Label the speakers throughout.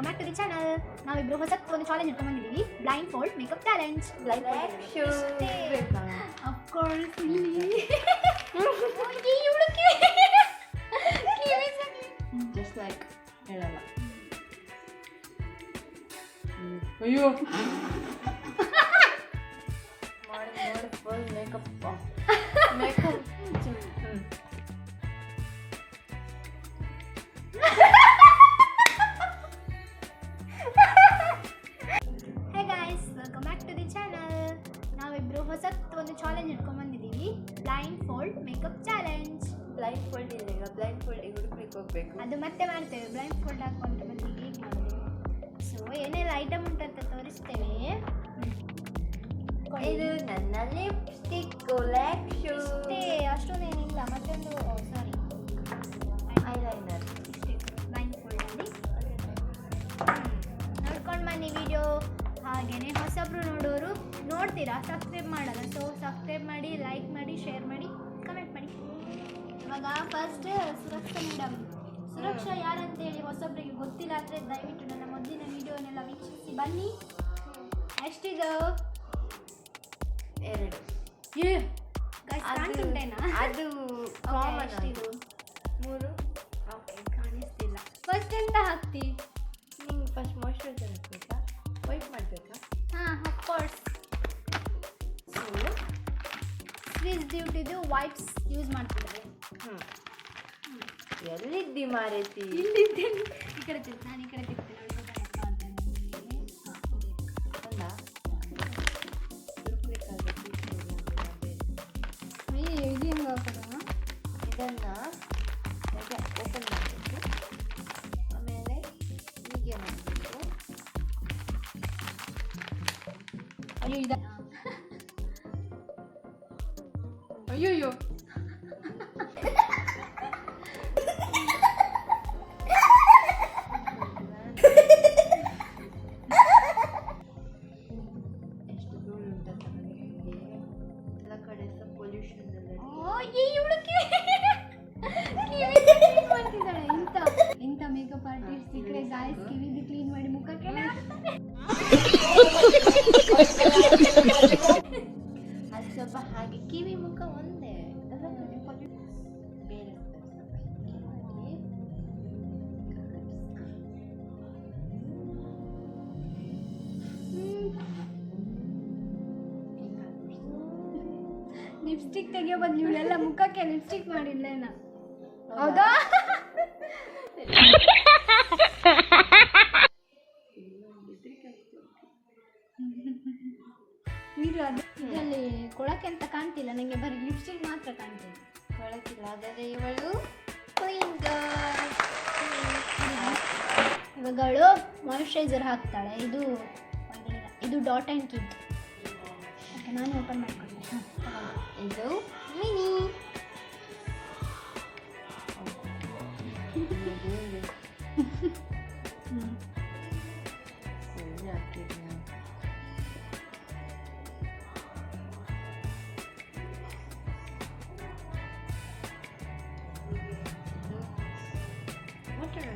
Speaker 1: Welcome back to the channel. ನಾವಿಬ್ರು ಹೊಸ ಒಂದು ಚಾಲೆಂಜ್ ಇಟ್ಕೊಂಡು ಬಂದಿದ್ದೀವಿ, blindfold makeup challenge. Of course
Speaker 2: just like ಹೇಳಲ್ಲ. ಅಯ್ಯೋ ಮಾಡಿ full makeup makeup.
Speaker 1: Hey guys, welcome back to the channel. ನಾವಿಬ್ರು ಹೊಸ ಒಂದು ಚಾಲೆಂಜ್ ಇಟ್ಕೊಂಡು ಬಂದಿದ್ದೀವಿ, blindfold makeup challenge.
Speaker 2: Blindfold ಇಲ್ಲ, ಈಗ ಬ್ಲೈಂಡ್ ಫೋಲ್ಡ್ ಹುಡುಕ್ಲಿಕ್ಕೆ ಹೋಗ್ಬೇಕು.
Speaker 1: ಅದು ಮತ್ತೆ ಮಾಡ್ತೇವೆ. ಬ್ಲೈಂಡ್ ಫೋಲ್ಡ್ ಹಾಕೊಂಡು ಮತ್ತೆ ಹೇಗೆ ಮಾಡೋದು, ಸೊ ಏನೆಲ್ಲ ಐಟಮ್ ಉಂಟಂತ ತೋರಿಸ್ತೇವೆ.
Speaker 2: ಇದು ನನ್ನ ಲಿಪ್ಸ್ಟಿಕ್ ಕಲೆಕ್ಷನ್.
Speaker 1: ಅಷ್ಟೊಂದೇನಿಲ್ಲ. ಮತ್ತೊಂದು ಸಾರಿ
Speaker 2: ಐಲೈನರ್
Speaker 1: ಬ್ಲೈಂಡ್ ಫೋಲ್ಡಲ್ಲಿ ನೋಡ್ಕೊಂಡು ಬನ್ನಿ ವಿಡಿಯೋ. ಹಾಗೆಯೇ ಹೊಸಬ್ರು ನೋಡೋರು ನೋಡ್ತೀರಾ, ಸಬ್ಸ್ಕ್ರೈಬ್ ಮಾಡಲ್ಲ, ಸೊ ಸಬ್ಸ್ಕ್ರೈಬ್ ಮಾಡಿ, ಲೈಕ್ ಮಾಡಿ, ಶೇರ್ ಮಾಡಿ, ಕಮೆಂಟ್ ಮಾಡಿ. ಇವಾಗ ಫಸ್ಟ್ ಸುರಕ್ಷಾ ಮೇಡಮ್. ಸುರಕ್ಷಾ ಯಾರಂತೇಳಿ ಹೊಸಬ್ರಿಗೆ ಗೊತ್ತಿಲ್ಲ ಅಂದರೆ ದಯವಿಟ್ಟು ನನ್ನ ಮೊದಲಿನ ವಿಡಿಯೋನೆಲ್ಲ ವೀಕ್ಷಿಸಿ ಬನ್ನಿ. ಎಷ್ಟಿದು?
Speaker 2: 2
Speaker 1: ಕಾಣಿಸುಂಟೇನಾ?
Speaker 2: ಅದು ಕಾಮನ್.
Speaker 1: ಎಷ್ಟಿದು?
Speaker 2: 3.
Speaker 1: ಓಕೆ, ಕಾಣಿಸ್ತಿಲ್ಲ. ಫಸ್ಟ್ ಎಂತ ಹಾಕ್ತಿ?
Speaker 2: ನಿಂಗೆ ಫಸ್ಟ್ ಮಾಯ್ಶ್ಚರೈಸರ್ ಹಾಕ್ಬೇಕಾ, ವೈಪ್ ಮಾಡಬೇಕಾ?
Speaker 1: ಹಾಂ, ಅಫ್ಕೋರ್ಸ್. ಸೊ ಸ್ವಿಸ್ ಬ್ಯೂಟಿದು ವೈಪ್ಸ್ ಯೂಸ್ ಮಾಡ್ತಿದ್ದಾರೆ.
Speaker 2: ಎಲ್ಲಿದ್ದಿ ಮಾರೇತಿ?
Speaker 1: ಇಲ್ಲಿದ್ದೇನೆ. ಈ ಕಡೆ ತಿರ್ತು, ನಾನು ಈ ಕಡೆ ತಿರ್ತೀನಿ.
Speaker 2: ಇದನ್ನು ಓಪನ್ ಮಾಡಬೇಕು, ಆಮೇಲೆ ಹೀಗೆ ಮಾಡಬೇಕು.
Speaker 1: ಅಯ್ಯೋ ಇದ ಅಯ್ಯೋ
Speaker 2: ಎಷ್ಟು ಧೂಳು ಉಂಟಂತ ನನಗೆ. ಎಲ್ಲ ಕಡೆ ಸಹ ಪೊಲ್ಯೂಷನ್
Speaker 1: ಮಾಡ್ತಿದ್ದಾಳೆ. ಇಂಥ ಮೇಕಪ್ ಆರ್ಟಿಸ್ಟ್ ಸಿಕ್ಕರೆ ಗಾಯ್ಸ್ ಕಿವಿದು ಕ್ಲೀನ್ ಮಾಡಿ ಮುಖಕ್ಕೆ
Speaker 2: ಅದು ಸ್ವಲ್ಪ ಹಾಗೆ ಕಿವಿ ಮುಖ ಒಂದೇ ಬೇರೆ.
Speaker 1: ಲಿಪ್ಸ್ಟಿಕ್ ತೆಗಿಯೋ ಬದಲು ಇವಳೆಲ್ಲ ಮುಖಕ್ಕೆ ಲಿಪ್ಸ್ಟಿಕ್ ಮಾಡಿಲ್ಲೇನ? ಹೌದಾ? ನೀರು ಅದರಲ್ಲಿ ಕೊಳಕ್ಕೆ ಅಂತ ಕಾಣ್ತಿಲ್ಲ ನನಗೆ, ಬರೀ ಲಿಪ್ಸ್ಟಿಕ್ ಮಾತ್ರ ಕಾಣ್ತಿದೆ.
Speaker 2: ಕೊಳಕಿಲ್ಲ, ಆದರೆ ಇವಳು ಕ್ಲೀನ್ ಗರ್ಲ್.
Speaker 1: ಇವಾಗಳು ಮಾಯಿಶ್ಚರೈಸರ್ ಹಾಕ್ತಾಳೆ. ಇದು ಡಾಟ್ ಆ್ಯಂಡ್ ಕಿಡ್. ಓಕೆ, ನಾನು ಓಪನ್ ಮಾಡ್ಕೊಂಡೆ.
Speaker 2: ಇದು ಮಿನಿ. ವಾಟರ್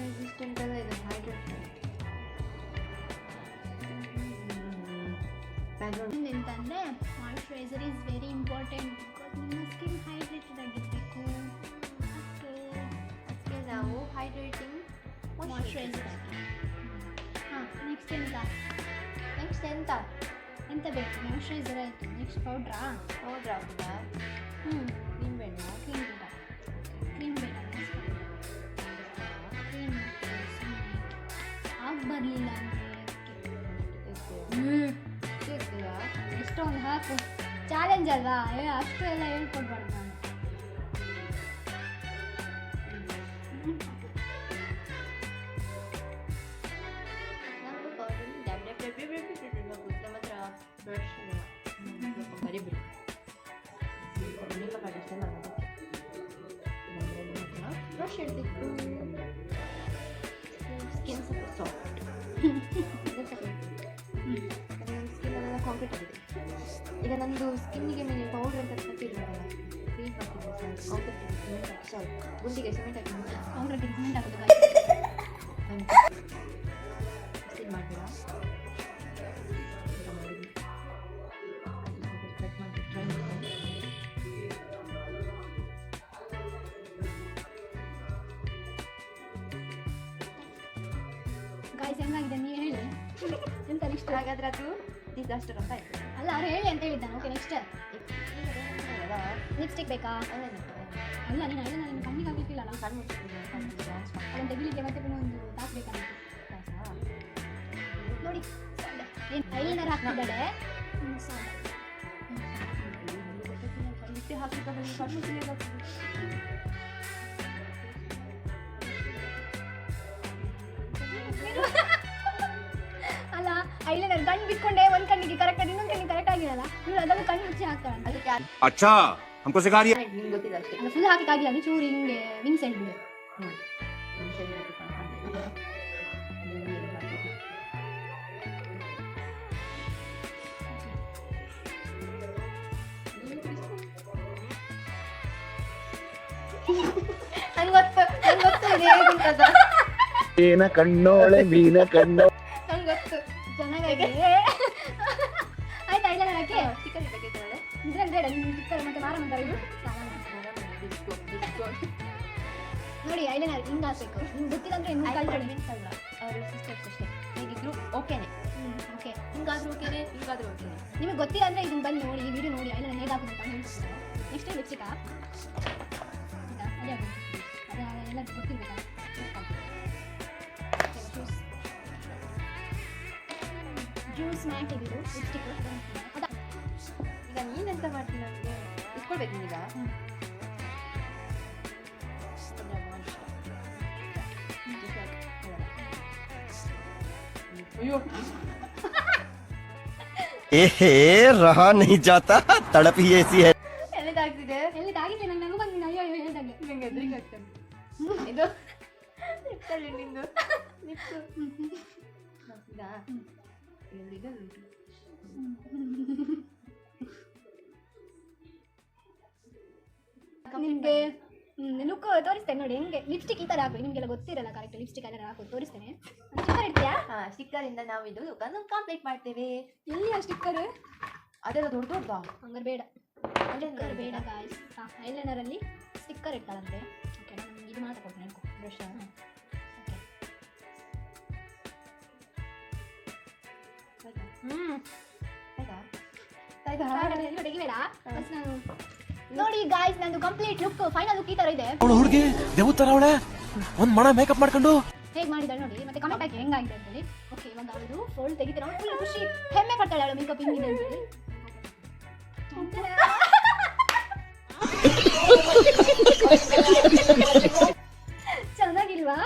Speaker 2: ರೆಸಿಸ್ಟೆಂಟ್ ಅಲ್ಲ, ಇದು ಹೈಡ್ರೇಷನ್.
Speaker 1: ಎಂತಂದರೆ moisturiser is very important, because ನಿಮ್ಮ ಸ್ಕಿನ್ ಹೈಡ್ರೇಟೆಡ್ ಆಗಿರಬೇಕು.
Speaker 2: ಅದಕ್ಕೆ ನಾವು ಹೈಡ್ರೇಟಿಂಗ್
Speaker 1: ಮಾಯಿಶ್ಚರೈಸರ್ ಹಾಕಿ. ಹಾಂ, ನೆಕ್ಸ್ಟ್ ಎಂತ ಬೇಕು? ಮಾಯಿಶ್ಚರೈಸರ್ ಆಯಿತು, ನೆಕ್ಸ್ಟ್ ಪೌಡ್ರಾ?
Speaker 2: ಪೌಡ್ರ್ ಹಾಕುದಾ? ಕ್ರೀಮ್ ಬೇಡ?
Speaker 1: ಕ್ರೀಮ್ ಬೇಡ ಕ್ರೀಮ್ ಆಗಿ ಬರಲಿಲ್ಲ ಅಂದರೆ ಎಷ್ಟೊಂದು ಹಾಕು. ಚಾಲೆಂಜ್ ಅಲ್ವಾ, ಅಷ್ಟು ಎಲ್ಲ ಹೇಳ್ಕೊಡ್ಬಾರ್ದು ನಾನು.
Speaker 2: ಬ್ರಷ್ ಹಿಡ್ದಿತ್ತು. ಸ್ಕಿನ್ ಸ್ವಲ್ಪ ಸಾಫ್ಟ್. ಸ್ಕಿನ್ ಎಲ್ಲ ಕಾಂಕ್ರೀಟ್ ಆಗಿದೆ. ಈಗ ನಂದು ಸ್ಕಿನ್ನಿಗೆ ಮೇಲೆ ಪೌಡ್ರ್ ಅಂತ ಕೊಟ್ಟಿರೋದಲ್ಲ, ಕ್ರೀಮ್ ಗುಂಡಿಗೆ ಸಿಮೆಂಟ್ ಹಾಕಿ
Speaker 1: ಕಾಂಕ್ರೀಟ್ ಸಿಮೆಂಟ್ ಹಾಕೋದು
Speaker 2: ಮಾಡ್ತೀರಾ
Speaker 1: ಗಾಯ್ಸ್ ಹೆಂಗಾಗಿದೆ ನೀವು ಹೇಳಿ ಎಂತ ನೆಕ್ಸ್ಟ್
Speaker 2: ಹಾಗಾದ್ರೆ ಅದು ಡಿಸಾಸ್ಟರ್ ಅಂತ ಆಯ್ತು.
Speaker 1: ಅಲ್ಲ ಅವ್ರು ಹೇಳಿ ಅಂತ ಹೇಳಿದ್ದಾನೆ. ಓಕೆ ನೆಕ್ಸ್ಟ್ ಲಿಪ್ಸ್ಟಿಕ್ ಬೇಕಾ? ಅಲ್ಲ ನೀನು ಐಲೈನರ್ ನಿನ್ನ ಕಣ್ಣಿಗೆ ಹಾಕಲಿಕ್ಕಿಲ್ಲ ನಾನು
Speaker 2: ಕಣ್ಣು
Speaker 1: ಅದನ್ನು ತೆಗಿಲಿಕ್ಕೆ ಮತ್ತೆ ಪುನಃ ಒಂದು ತಾಸು ಬೇಕಾಗುತ್ತೆ ನೋಡಿ. ಏನು ಐಲೈನರ್ ಹಾಕ್ತಿದ್ದಾಳೆ
Speaker 2: ಹಾಕಿದ್ರೆ ಕಣ್ಣು
Speaker 1: ಅಲ್ಲ ಐಲೈನರ್ ಗಂಡು ಬಿಟ್ಕೊಂಡೆ ಒಂದು ಕಣ್ಣಿಗೆ ಕರೆಕ್ಟ್ ಆಗಿ ಇನ್ನೊಂದು ಕಣ್ಣಿಗೆ ಕರೆಕ್ಟ್ ಆಗಿರಲ್ಲ ಇವಳು ಅದನ್ನು ಕಣ್ಣು ಮುಚ್ಚಿ ಹಾಕ್ತಾಳೆ.
Speaker 2: ಅದಕ್ಕೆ
Speaker 3: अच्छा हमको सिखा दिया
Speaker 2: ನಿಮ್ಗೆ ಗೊತ್ತಿಲ್ಲ ಅಷ್ಟೇ.
Speaker 1: ಅಲ್ಲ ಫುಲ್ ಹಾಕಿಕ್ಕಾಗಿಲ್ಲ ನೀ ಚೂರು ಹಿಂಗೆ ವಿಂಗ್ ಸೈಡ್ ಬಿಡು. ನಂಗೆ ಗೊತ್ತು ಇದು ಹೇಗುಂಟದ
Speaker 3: ಮೀನ ಕಣ್ಣೋಳೆ ಮೀನ ಕಣ್ಣೋ
Speaker 2: ನಂಗೆ ಗೊತ್ತು
Speaker 1: ಚೆನ್ನಾಗಿ ಆಯ್ತು ಐಲೈನರ್ ಹಾಕಿ
Speaker 2: ಚಿಕನ್ ಬಗ್ಗೆ
Speaker 1: ಇದ್ರಲ್ಲಿ ಬೇಡ ನೀವು ಚಿಕ್ಕಲ್ಲಿ ಮತ್ತೆ ಮಾರ ಮಾಡ್ತಾರೆ ಇದು ನೋಡಿ ಐಲೈನರ್ ಹಿಂಗೆ ಹಾಕ್ಬೇಕು. ನಿಮ್ಗೆ ಗೊತ್ತಿಲ್ಲ ಅಂದ್ರೆ ಇನ್ನೂ ಕಲ್ತ್ಕೊಳ್ಳಿ.
Speaker 2: ಅಲ್ಲ ಅವರು ಸಿಸ್ಟರ್ಸ್ ಅಷ್ಟೇ ಹೇಗಿದ್ರು ಓಕೆನೆ.
Speaker 1: ಓಕೆ
Speaker 2: ಹಿಂಗಾದ್ರೂ ಓಕೆನೆ ಹಿಂಗಾದ್ರೂ ಓಕೆನೆ.
Speaker 1: ನಿಮಗೆ ಗೊತ್ತಿಲ್ಲ ಅಂದ್ರೆ ಇದನ್ನ ಬಂದು ನೋಡಿ ಈ ವಿಡಿಯೋ ನೋಡಿ ಐಲೈನರ್ ಹೇಗೆ ಹಾಕೋದು ಅಂತ ಹೇಳ್ತೀನಿ. ನೆಕ್ಸ್ಟ್ ಲಿಪ್ಸ್ಟಿಕ್ ಅದೇ ಎಲ್ಲ ಗೊತ್ತಿರ್ಬೇಕಾ? ಜ್ಯೂಸ್ ಮ್ಯಾಟ್ ಇದು ಲಿಪ್ಸ್ಟಿಕ್ ಅದ.
Speaker 2: ಈಗ ನೀನೆಂತ ಮಾಡ್ತೀನಿ ನನಗೆ ಇಟ್ಕೊಳ್ಬೇಕು ನೀನೀಗ. ಅಯ್ಯೋ
Speaker 4: एहे रहा नहीं जाता तड़प ही ऐसी है
Speaker 2: ಎಲ್ಲಿದಾಗ್ತಿದೆ
Speaker 1: ಎಲ್ಲಿ ತಾಗಿದ್ದೆ ನಂಗೆ ನನಗೂ ಬಂದಿನ ಅಯ್ಯೋ ಅಯ್ಯೋ ಹೇಳ್ದಂಗೆ
Speaker 2: ನಂಗೆ ಎದುರಿಗೆ ಆಗ್ತದೆ ಇದು ನಿಪ್ಸಲ್ಲಿ ನಿಂದು ನಿಪ್ಸು ಇದಾ ಎಲ್ಲಿದೆ ಉಂಟು
Speaker 1: ನಿಮಗೆ ಲುಕ್ ತೋರಿಸ್ತೇನೆ ನೋಡಿ ಹೆಂಗೆ ಲಿಪ್ಸ್ಟಿಕ್ ಈ ಥರ ಹಾಕಿ. ನಿಮಗೆಲ್ಲ ಗೊತ್ತಿರಲ್ಲ ಕರೆಕ್ಟ್ ಲಿಪ್ಸ್ಟಿಕ್ ಎಲ್ಲ ಹಾಕೋದು ತೋರಿಸ್ತೇನೆ. ಸ್ಟಿಕ್ಕರ್ ಇರ್ತೀಯಾ?
Speaker 2: ಹಾಂ ಸ್ಟಿಕ್ಕರಿಂದ ನಾವು ಇದು ಕಂಪ್ಲೀಟ್ ಮಾಡ್ತೇವೆ.
Speaker 1: ಎಲ್ಲಿ ಆ ಸ್ಟಿಕ್ಕರ್?
Speaker 2: ಅದೆಲ್ಲ ದೊಡ್ಡ ದೊಡ್ಡದಾ?
Speaker 1: ಹಂಗಾರೆ ಬೇಡ ಸ್ಟಿಕ್ಕರ್ ಬೇಡ ಗಾಯ್ಸ್. ಹಾಂ ಐಲೈನರಲ್ಲಿ ಸ್ಟಿಕ್ಕರ್ ಇರ್ತಾರಂತೆ. ಓಕೆ ನಾನು ನಿಮ್ಗೆ ಇದು ಮಾತ್ರ ಕೊಡ್ತೇನೆ ಬ್ರಷ್. ಓಕೆ
Speaker 2: ಆಯ್ತಾ
Speaker 1: ಎಲ್ಲೂ ತೆಗಿಬೇಡ. ಫಸ್ಟ್ ನಾನು ನೋಡಿ ಗಾಯ್ಸ್ ನಂದು ಕಂಪ್ಲೀಟ್ ಲುಕ್ ಫೈನಲ್ ಲುಕ್ ಈ ತರ ಇದೆ.
Speaker 5: ಹುಡುಗಿ ದೇವ್ ತರ ಅವಳೆ ಒಂದ್ ಮಣ ಮೇಕಪ್ ಮಾಡ್ಕೊಂಡು
Speaker 1: ಹೇಗೆ ಮಾಡಿದಾಳೆ ನೋಡಿ ಮತ್ತೆ ಕಮೆಂಟ್ ಹಾಕಿ ಹೆಂಗಾಗಿದೆ ಅಂತ ಹೇಳಿ. ಓಕೆ ಇವಾಗ ಅವಳು ಫೋಲ್ಡ್ ತೆಗಿತಾರೆ ಅವಳು ಫುಲ್ ಖುಷಿ ಹೆಮ್ಮೆ ಪಡ್ತಾಳೆ ಅವಳು ಮೇಕಪ್ ಹಿಂಗಿದೆ ಅಂತ ಹೇಳಿ. ಚೆನ್ನಾಗಿಲ್ವಾ?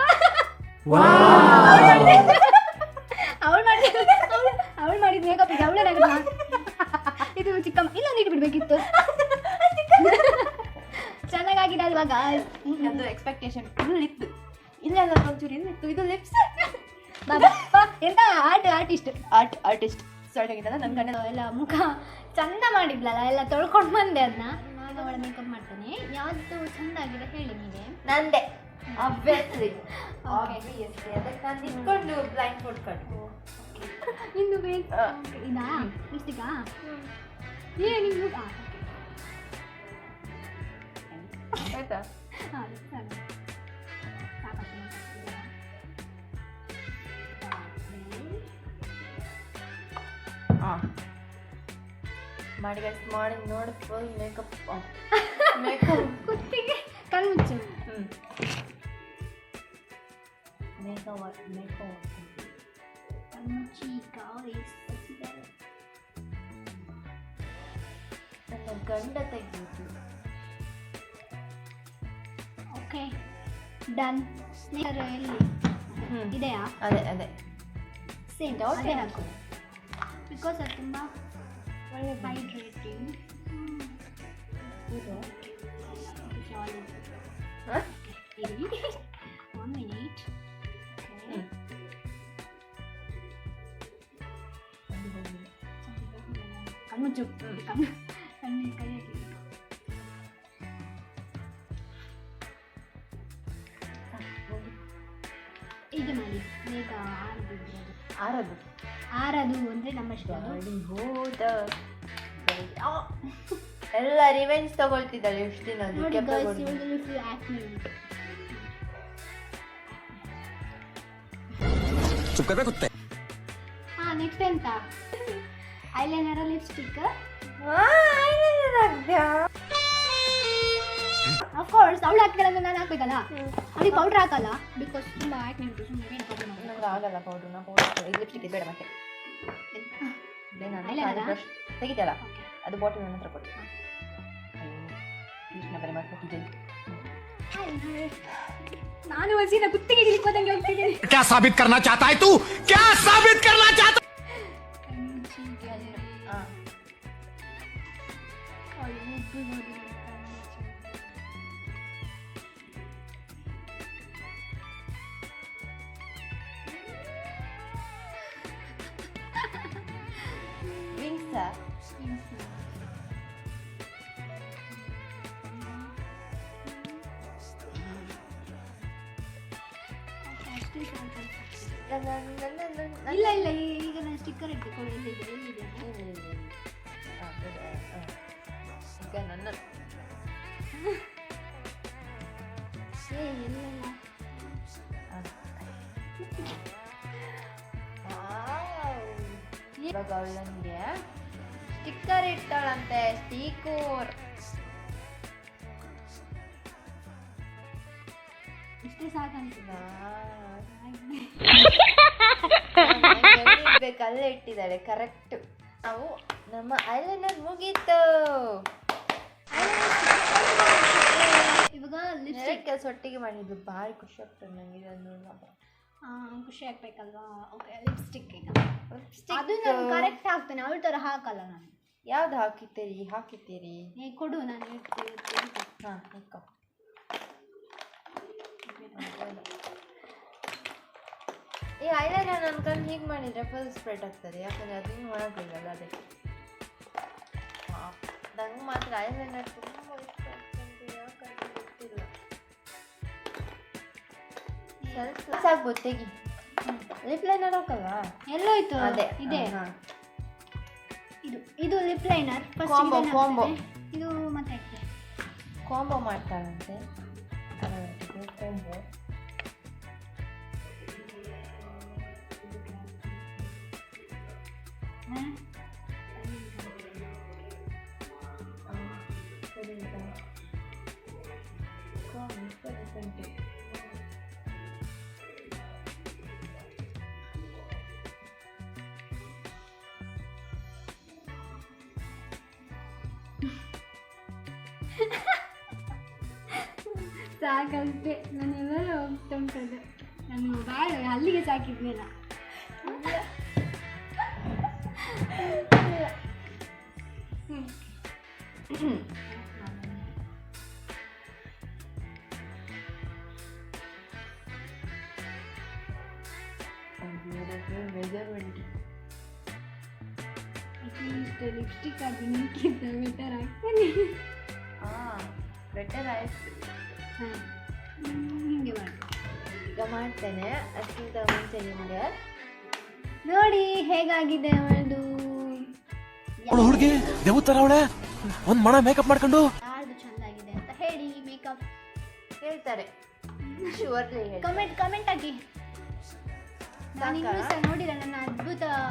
Speaker 1: ಅವಳು ಮಾಡಿದ ಮೇಕಪ್ ಇದೆ ಅವಳೇ ಇದು ಚಿಕ್ಕಮ್ಮ ಇಲ್ಲೊಂದು ಇಟ್ಬಿಡ್ಬೇಕಿತ್ತು. ಚೆನ್ನಾಗಿದೆ ಅಲ್ವಾ ಗಾಯ್ಸ್?
Speaker 2: ಅದು ಎಕ್ಸ್ಪೆಕ್ಟೇಷನ್ ಇತ್ತು ಇಲ್ಲ ಒಂಚೂರು ಇಲ್ಲಿತ್ತು. ಇದು ಲಿಪ್ಸ್
Speaker 1: ಎಂತ ಆರ್ಟಿಸ್ಟ್
Speaker 2: ಸ್ಟಾರ್ಟ್ ಆಗಿದ್ದಲ್ಲ ನನ್ನ ಕಣ್ಣು
Speaker 1: ಎಲ್ಲ ಮುಖ ಚಂದ ಮಾಡಿದ್ಲಲ್ಲ ಎಲ್ಲ ತೊಳ್ಕೊಂಡು ಬಂದೆ ಅದನ್ನ. ನಾನು ಅವಳ ಮೇಕಪ್ ಮಾಡ್ತೇನೆ. ಯಾವ್ದು ಚಂದ ಆಗಿದೆ ಹೇಳಿ ನೀವೇ.
Speaker 2: ನಂದೆ obviously ಅದಕ್ಕೆ ನಾನು ನಿಂತ್ಕೊಂಡು ಬ್ಲೈಂಡ್ ಫೋಲ್ಡ್ ಕಟ್ಟು
Speaker 1: ನಿಂದು ಇದಾ ಲಿಪ್ಸ್ಟಿಕ್ಕಾ? ನಿಮ್ದು
Speaker 2: ಆಯ್ತಾ?
Speaker 1: ಹಾಂ
Speaker 2: ಮಾಡಿ ಗೈಸ್ ಮಾಡಿ ನೋಡಿ ಫುಲ್ ಮೇಕಪ್ ಮೇಕಪ್
Speaker 1: ಕುತ್ತಿಗೆ ಕಣ್ಮುಚ್ಚು.
Speaker 2: ಮೇಕಪ್
Speaker 1: ಕಣ್ಮುಚ್ಚಿ ಗಾಯ್ಸ್.
Speaker 2: ನನ್ನ ಗಂಡ ತೆಗೆದು
Speaker 1: ಓಕೆ ಡನ್. ಎಲ್ಲಿ ಇದೆಯಾ?
Speaker 2: ಅದೇ
Speaker 1: ಸೇಮ್ ಅದೇ ಹಾಕು ಬಿಕಾಸ್ ಅದು ತುಂಬ ಒಳ್ಳೆ ಹೈಡ್ರೇಟಿಂಗ್. One minute. ಕಣ್ಮುಚ್ಚು ಕಣ್ಣು ಕೈ ಹೀಗೆ ಮಾಡಿ ಬೇಗ
Speaker 2: ಆರದು
Speaker 1: ಆರದು ಅಂದರೆ ನಮ್ಮಷ್ಟು
Speaker 2: ಗಾಳಿ ಹೋದ ಎಲ್ಲ ರಿವೆಂಜ್ ತಗೊಳ್ತಿದ್ದಾಳೆ ಎಷ್ಟು ದಿನ
Speaker 1: ನೋಡಿ ಗರ್ಲ್ಸ್ ಇವಳಲ್ಲಿ ಫುಲ್ ಆ್ಯಕ್ಟ್ ಮಾಡಿ
Speaker 4: चुप कर बे कुत्ते
Speaker 1: ಹಾಂ ನೆಕ್ಸ್ಟ್ ಎಂತ ಐಲೈನರ್ ಲಿಪ್ಸ್ಟಿಕ್ ಅಫ್ಕೋರ್ಸ್ ಅವಳು ಹಾಕ್ತಾಳೆ ಅಂದ್ರೆ ನಾನು ಹಾಕ್ಬೇಕಲ್ಲ ಅವಳಿಗೆ ಪೌಡ್ರ್ ಹಾಕಲ್ಲ ಬಿಕಾಸ್ ತುಂಬ ಆ್ಯಕ್ಟ್ ಉಂಟು ಸುಮ್ಮನೆ ಏನು ಪ್ರಾಬ್ಲಮ್ ಆಗಲ್ಲ
Speaker 2: ನಂಗೆ ಆಗಲ್ಲ ಪೌಡ್ರು ನಾ ಪೌಡ್ರ್ ಲಿಪ್ಸ್ಟಿಕ್ ಬೇಡ ಮತ್ತೆ
Speaker 1: Eyeliner?
Speaker 2: ಬ್ರಷ್ ತೆಗಿತಲ್ಲ ಅದು ಬಾಟಲ್ ನನ್ನ ಹತ್ರ ಕೊಡಿ ಕೃಷ್ಣ ಬರೆ ಮಾಡ್ಕೊಟ್ಟಿದ್ದೇನೆ
Speaker 1: ನಾನು ಹಸಿನ ಕುತ್ತಿಗೆ ಹಿಡಿಲಿಕ್ಕೋದಂಗೆ ಹೋಗ್ತಿದ್ದೇನೆ
Speaker 3: क्या साबित करना चाहता है तू क्या साबित करना चाहता
Speaker 2: ಹಾಂ ವಿಂಗ್ಸಾ
Speaker 1: ಇಲ್ಲ ಇಲ್ಲ ಈಗ ನಾನು ಸ್ಟಿಕ್ಕರ್ ಇಟ್ಕೊಂಡು ಎಲ್ಲಿದೆ
Speaker 2: ಈಗ ನನ್ನ
Speaker 1: ಇಲ್ಲ
Speaker 2: ಇವಾಗ ಅವಳು ನನಗೆ ಸ್ಟಿಕ್ಕರ್ ಇಟ್ಟಾಳಂತೆ ಸ್ಟೀಕೂರ್
Speaker 1: ಇಷ್ಟೇ ಸಾಕಂತಿಲ್ಲ
Speaker 2: ಅಲ್ಲೇ ಇಟ್ಟಿದ್ದಾಳೆ ಕರೆಕ್ಟ್ ನಾವು ನಮ್ಮ ಐಲೈನರ್ ಮುಗೀತು
Speaker 1: ಇವಾಗ ಲಿಪ್ಸ್ಟಿಕ್
Speaker 2: ಲಿಪ್ಸ್ಟಿಕ್ ಕೆಲಸ ಒಟ್ಟಿಗೆ ಮಾಡಿದ್ದು ಭಾಳ ಖುಷಿ ಆಗ್ತದೆ ನನಗೆ ಇದನ್ನು
Speaker 1: ಖುಷಿ ಆಗ್ಬೇಕಲ್ವಾ ಓಕೆ ಲಿಪ್ಸ್ಟಿಕ್ ಈಗ ಅದು ನಾನು ಕರೆಕ್ಟ್ ಹಾಕ್ತೇನೆ ಅವಳ ಥರ ಹಾಕಲ್ಲ ನಾನು
Speaker 2: ಯಾವ್ದು ಹಾಕಿದ್ದೀರಿ
Speaker 1: ನೀ ಕೊಡು ನಾನು ಇಡ್ತೀನಿ
Speaker 2: ಹಾಂ ಇಕ್ಕೋ ಈ ಐಲೈನರ್ ನನ್ನ ಕಣ್ಣು ಹೀಗೆ ಮಾಡಿದರೆ ಫುಲ್ ಸ್ಪ್ರೆಡ್ ಆಗ್ತದೆ ಯಾಕಂದರೆ ಅದನ್ನು ಒಣಗಲಿಲ್ಲ ಅದಕ್ಕೆ ನಂಗೆ ಮಾತ್ರ ಐಲೈನರ್ ತುಂಬ ಇಷ್ಟ ಆಗ್ತದೆ ಯಾಕಂತ ಗೊತ್ತಿಲ್ಲ ಸ್ವಲ್ಪ ಸಾಕ್ಬೋದು ತೆಗಿ ಲಿಪ್ ಲೈನರ್ ಹಾಕಲ್ವಾ
Speaker 1: ಎಲ್ಲೋಯ್ತು
Speaker 2: ಅದೇ
Speaker 1: ಇದೆ
Speaker 2: ಹಾಂ
Speaker 1: ಇದು ಲಿಪ್ ಲೈನರ್
Speaker 2: Combo.
Speaker 1: ಇದು ಮತ್ತೆ
Speaker 2: ಕಾಂಬೋ ಮಾಡ್ತಾಳಂತೆ ಕಾಂಬೋ
Speaker 1: ಸಾಕಂತೆ ನಾನೆಲ್ಲ ಹೋಗ್ತಾ ಉಂಟದು ನಾನು ಭಾಳ ಅಲ್ಲಿಗೆ ಸಾಕಿದ್ಮೇಲ ಅಟ್ಲೀಸ್ಟ್ ಲಿಪ್ಸ್ಟಿಕ್ ಅದು ನಿಂಕಿದ್ದ ಬೆಟರ್ ಆಗ್ತಾನೆ
Speaker 2: ಬೆಟರ್ ಆಯ್ತು
Speaker 1: ಹಾಂ ಹಿಂಗೆ ಮಾಡಿ
Speaker 2: ಈಗ ಮಾಡ್ತೇನೆ ಅದಕ್ಕಿಂತ ಮುಂಚೆ ನಿಮಗೆ
Speaker 1: ನೋಡಿ ಹೇಗಾಗಿದೆ ಅವಳದು
Speaker 5: ಅವಳು ಹುಡುಗಿ ದೇವ್ ತರ ಅವಳೆ ಒಂದ್ ಮಣ ಮೇಕಪ್ ಮಾಡ್ಕೊಂಡು
Speaker 1: ಯಾರ್ದು ಚಂದಾಗಿದೆ ಅಂತ ಹೇಳಿ ಮೇಕಪ್
Speaker 2: ಹೇಳ್ತಾರೆ ಶುವರ್ಲಿ ಹೇಳಿ
Speaker 1: ಕಮೆಂಟ್ ಹಾಕಿ ನಾನು ಇನ್ನೂ ಸಹ ನೋಡಿಲ್ಲ ನನ್ನ
Speaker 2: ಅದ್ಭುತವಾದ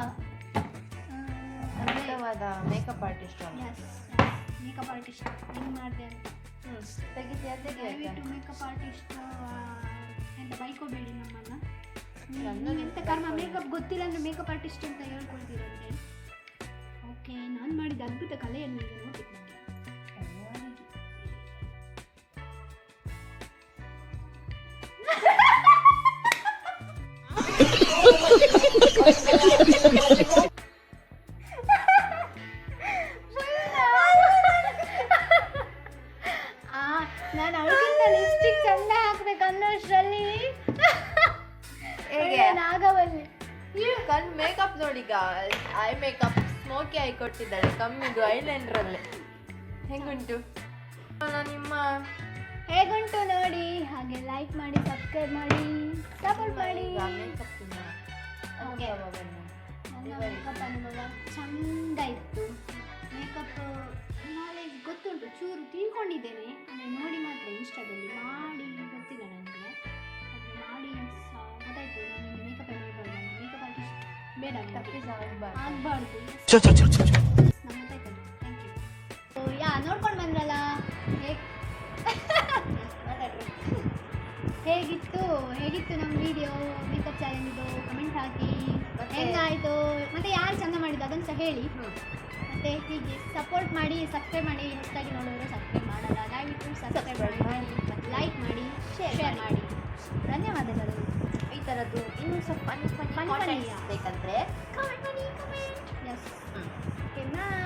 Speaker 2: ಮೇಕಪ್ ಆರ್ಟಿಸ್ಟ್
Speaker 1: ಮೇಕಪ್ ಆರ್ಟಿಸ್ಟ್ ಹೆಂಗೆ ಮಾಡಿದೆ ಅಂತ
Speaker 2: ತೆಗಿತೀಯ
Speaker 1: ದಯವಿಟ್ಟು ಮೇಕಪ್ ಆರ್ಟಿಸ್ಟ್ ಎಂತ ಬೈಕೋಬೇಡಿ ನಮ್ಮನ್ನು ನನಗೆ ಎಂತ ಕರ್ಮ ಮೇಕಪ್ ಗೊತ್ತಿಲ್ಲ ಅಂದರೆ ಮೇಕಪ್ ಆರ್ಟಿಸ್ಟ್ ಅಂತ ಹೇಳ್ಕೊಳ್ತೀರಂತೆ ಓಕೆ ನಾನು ಮಾಡಿದ ಅದ್ಭುತ ಕಲೆಯನ್ನು ಈಗ ನೋಡ್ಬೇಕು ನಾನು ಅವಳಿಗಿಂತ ಲಿಪ್ಸ್ಟಿಕ್ ಚಂದ ಹಾಕ್ಬೇಕು ಅನ್ನೋಷ್ಟರಲ್ಲಿ
Speaker 2: ಹೇಗೆ
Speaker 1: ನಾಗವಲ್ಲಿ
Speaker 2: ಕಣ್ ಮೇಕಪ್ ನೋಡಿ ಐ ಮೇಕಪ್ ಸ್ಮೋಕಿ ಐ ಕೊಟ್ಟಿದ್ದಾಳೆ ಕಮ್ಮಿದು ಐಲೈನರಲ್ಲೇ ಹೆಂಗುಂಟು ನಿಮ್ಮ
Speaker 1: ಹೇಗುಂಟು ನೋಡಿ ಹಾಗೆ ಲೈಕ್ ಮಾಡಿ ಸಬ್ಸ್ಕ್ರೈಬ್ ಮಾಡಿ ಸಪೋರ್ಟ್ ಮಾಡಿ.
Speaker 2: Makeup
Speaker 1: Okay. ನನ್ನ ಮೇಕಪ್ ಅನುಭವ ಚಂದ ಇತ್ತು. ಮೇಕಪ್ ನಾಲೆಜ್ ಗೊತ್ತುಂಟು, ಚೂರು ತಿಳ್ಕೊಂಡಿದ್ದೇನೆ. ಅಂದರೆ ನೋಡಿ ಮಾತ್ರ ಇನ್ಸ್ಟಾದಲ್ಲಿ, ಮಾಡಿ ಗೊತ್ತಿಲ್ಲ ನನಗೆ. ಅದು ಮಾಡಿ ಗೊತ್ತಾಯ್ತು. ನಾನು ಮೇಕಪ್ ಮಾಡಬಾರ್ದು, ಮೇಕಪ್ ಆರ್ಟಿಸ್ಟ್ ಬೇಡ, ಆಗಬಾರ್ದು. ನಂಗೆ ಗೊತ್ತಾಯ್ತಲ್ಲ. Thank you. ಸೊ ನೋಡ್ಕೊಂಡು ಬಂದ್ರಲ್ಲ ಹೇಗಿತ್ತು ನಮ್ಮ ವಿಡಿಯೋ ಮೇಕಪ್ ಚಾಲೆಂಜಿದು? ಕಮೆಂಟ್ ಹಾಕಿ. ಹೆಂಗಾಯಿತು ಮತ್ತು ಯಾರು ಚಂದ ಮಾಡಿದ್ದು ಅದನ್ನು ಸಹ ಹೇಳಿ. ಮತ್ತು ಹೀಗೆ ಸಪೋರ್ಟ್ ಮಾಡಿ, ಸಬ್ಸ್ಕ್ರೈಬ್ ಮಾಡಿ. ಹೊಸದಾಗಿ ನೋಡೋರು ಸಬ್ಸ್ಕ್ರೈಬ್ ಮಾಡಲ್ಲ, ದಯವಿಟ್ಟು ಸಬ್ಸ್ಕ್ರೈಬ್ ಮಾಡಿ ಮತ್ತು ಲೈಕ್ ಮಾಡಿ, ಶೇರ್ ಮಾಡಿ. ಧನ್ಯವಾದಗಳು.
Speaker 2: ಈ ಥರದ್ದು ಇನ್ನೂ ಸ್ವಲ್ಪ
Speaker 1: ಫನ್ನಿ
Speaker 2: ಬೇಕಂದ್ರೆ
Speaker 1: ಕಮೆಂಟ್. ಎಸ್. ಓಕೆ, ಬಾಯ್.